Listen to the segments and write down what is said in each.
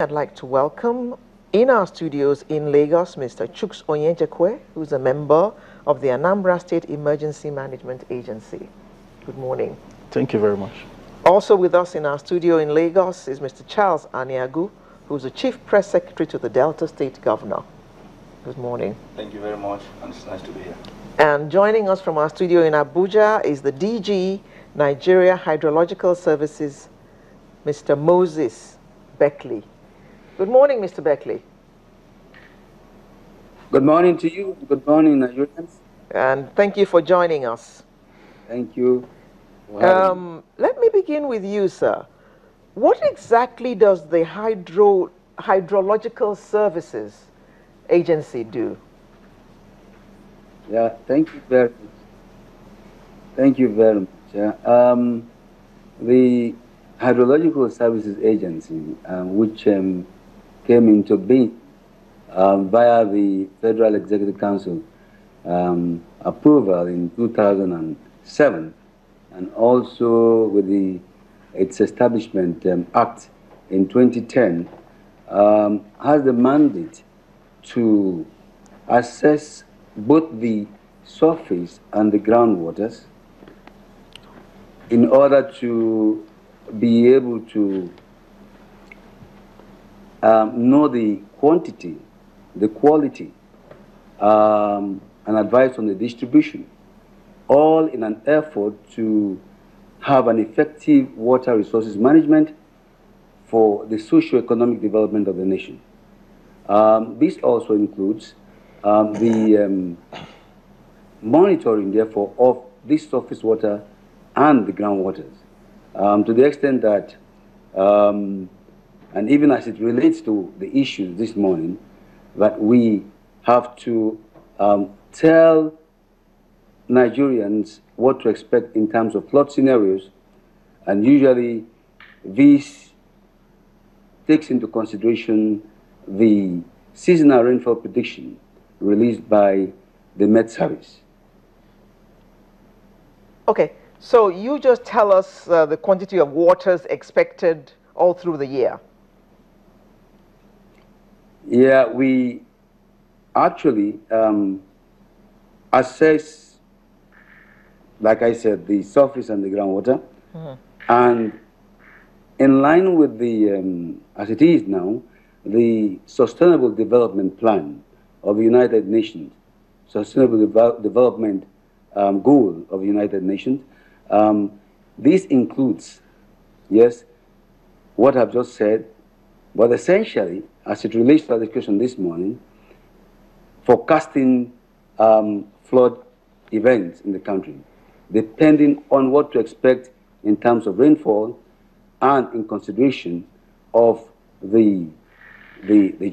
I'd like to welcome in our studios in Lagos Mr. Chuks Onyenjekwe, who's a member of the Anambra State Emergency Management Agency. Good morning. Thank you very much. Also with us in our studio in Lagos is Mr. Charles Aniagu, who's the Chief Press Secretary to the Delta State Governor. Good morning. Thank you very much, and it's nice to be here. And joining us from our studio in Abuja is the DG, Nigeria Hydrological Services, Mr. Moses Beckley. Good morning, Mr. Beckley. Good morning to you. Good morning, Nigerians. And thank you for joining us. Thank you. Let me begin with you, sir. What exactly does the Hydrological Services Agency do? Yeah, thank you very much. Thank you very much. The Hydrological Services Agency, which came into being via the Federal Executive Council approval in 2007, and also with its establishment act in 2010, has the mandate to assess both the surface and the groundwaters in order to be able to know the quantity, the quality, and advice on the distribution, all in an effort to have an effective water resources management for the socio-economic development of the nation. This also includes the monitoring, therefore, of this surface water and the groundwaters, to the extent that, and even as it relates to the issues this morning, that we have to tell Nigerians what to expect in terms of flood scenarios, and usually this takes into consideration the seasonal rainfall prediction released by the Met Service. Okay, so you just tell us the quantity of waters expected all through the year. Yeah, we actually assess, like I said, the surface and the groundwater. And in line with the, as it is now, the Sustainable Development Plan of the United Nations, Sustainable Development Goal of the United Nations, this includes, yes, what I've just said, but essentially, as it relates to our discussion this morning, forecasting flood events in the country, depending on what to expect in terms of rainfall and in consideration of the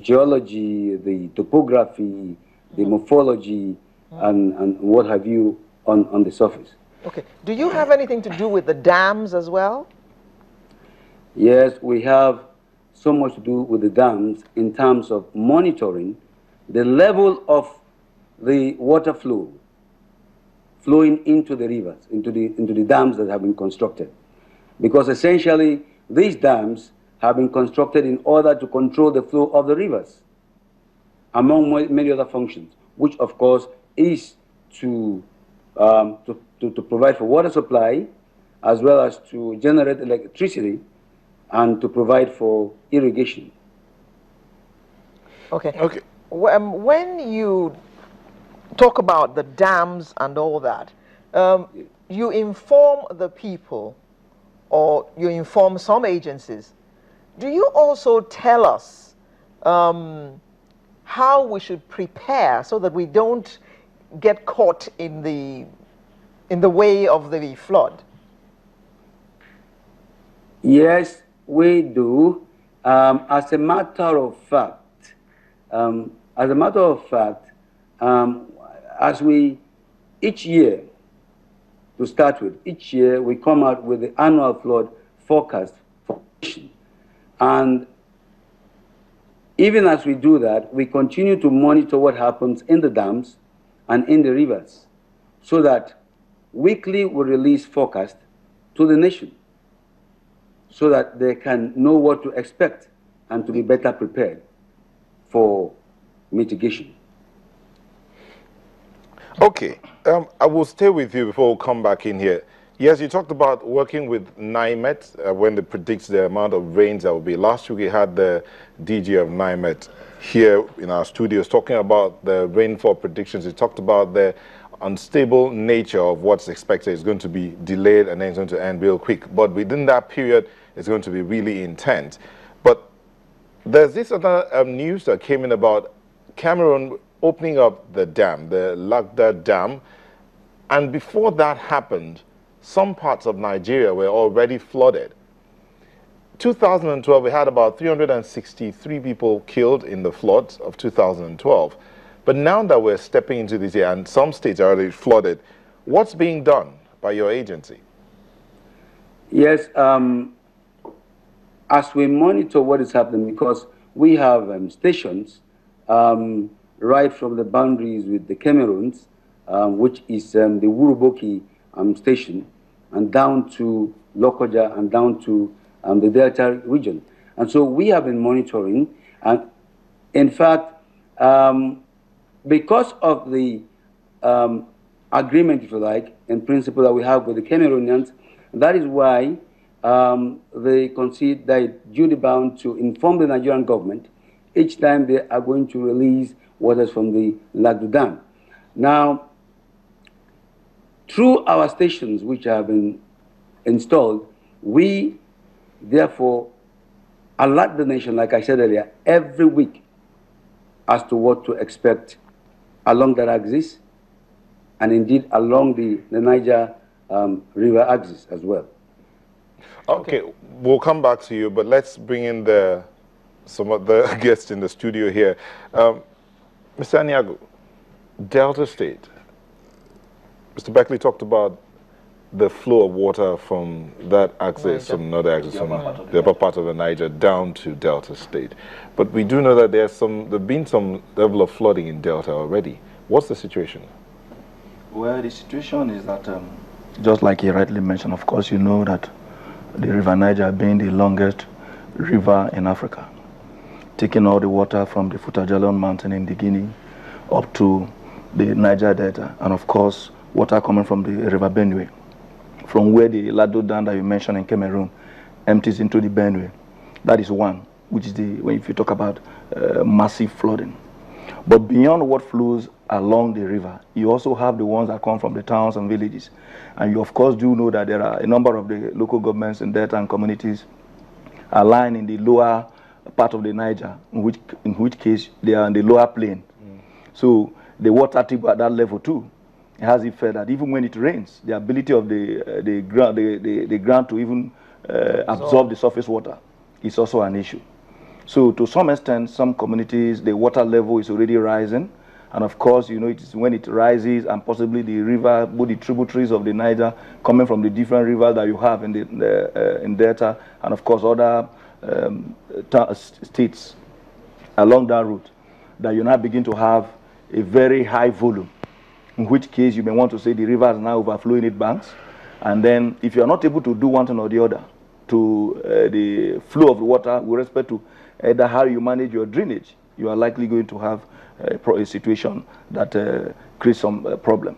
geology, the topography, the morphology, and what have you on the surface. Okay. Do you have anything to do with the dams as well? Yes, we have so much to do with the dams in terms of monitoring the level of the water flow flowing into the rivers, into the dams that have been constructed. Because essentially, these dams have been constructed in order to control the flow of the rivers, among many other functions, which of course is to provide for water supply, as well as to generate electricity and to provide for irrigation. Okay. Okay. When you talk about the dams and all that, you inform the people, or you inform some agencies. Do you also tell us how we should prepare so that we don't get caught in the way of the flood? Yes, we do. As a matter of fact, as we, each year, to start with, each year we come out with the annual flood forecast for the nation. And even as we do that, we continue to monitor what happens in the dams and in the rivers, so that weekly we release forecast to the nation, so that they can know what to expect and to be better prepared for mitigation. Okay, I will stay with you before we come back in here. Yes, you talked about working with NIMET when they predict the amount of rains that will be. Last week we had the DG of NIMET here in our studios talking about the rainfall predictions. He talked about the unstable nature of what's expected. It's going to be delayed and then it's going to end real quick. But within that period, it's going to be really intense. But there's this other news that came in about Cameroon opening up the dam, the Lagda Dam. And before that happened, some parts of Nigeria were already flooded. 2012, we had about 363 people killed in the floods of 2012. But now that we're stepping into this year and some states are already flooded, what's being done by your agency? Yes, as we monitor what is happening, because we have stations right from the boundaries with the Cameroons, which is the Wuruboki station, and down to Lokoja and down to the Delta region. And so we have been monitoring, and in fact, because of the agreement, if you like, in principle that we have with the Cameroonians, that is why they consider that duty bound to inform the Nigerian government each time they are going to release waters from the Lagdo Dam. Now, through our stations which have been installed, we therefore alert the nation, like I said earlier, every week as to what to expect along that axis and indeed along the Niger River axis as well. Okay, we'll come back to you, but let's bring in some of the guests in the studio here. Mr. Aniago, Delta State. Mr. Beckley talked about the flow of water from that axis, from another axis, from the upper part of the Niger down to Delta State. But we do know that there's been some level of flooding in Delta already. What's the situation? Well, the situation is that, just like you rightly mentioned, of course, you know that the River Niger being the longest river in Africa, taking all the water from the Futajalon Mountain in the Guinea up to the Niger Delta, and of course, water coming from the River Benue, from where the Lagdo Dam that you mentioned in Cameroon empties into the Benue. That is one, which is if you talk about massive flooding. But beyond what flows along the river, you also have the ones that come from the towns and villages. And you of course do know that there are a number of the local governments in Delta and communities are lying in the lower part of the Niger, in which case they are in the lower plain. So the water table at that level too, it has the effect that even when it rains, the ability of the ground to even absorb the surface water is also an issue. So to some extent, some communities, the water level is already rising. And of course, you know, it is when it rises and possibly the river, both the tributaries of the Niger coming from the different rivers that you have in in Delta, and of course other states along that route, that you now begin to have a very high volume, in which case you may want to say the river is now overflowing its banks. And then if you are not able to do one thing or the other to the flow of the water with respect to either how you manage your drainage, you are likely going to have a situation that creates some problem.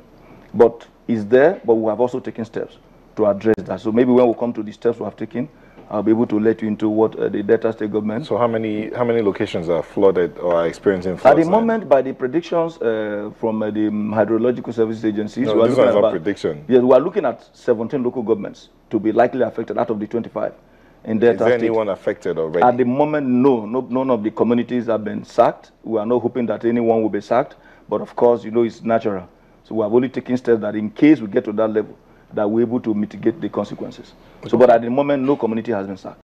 But it's there, but we have also taken steps to address that. So maybe when we come to the steps we have taken, I'll be able to let you into what the Delta State government. So how many locations are flooded or are experiencing floods? At the moment, by the predictions from the Hydrological Services Agencies, no, this one's not prediction. Yes, we are looking at 17 local governments to be likely affected out of the 25. In Delta Is there State. anyone affected already? At the moment, no. None of the communities have been sacked. We are not hoping that anyone will be sacked. But of course, you know, it's natural. So we have only taken steps that in case we get to that level, that we're able to mitigate the consequences. So, but at the moment, no community has been sacked.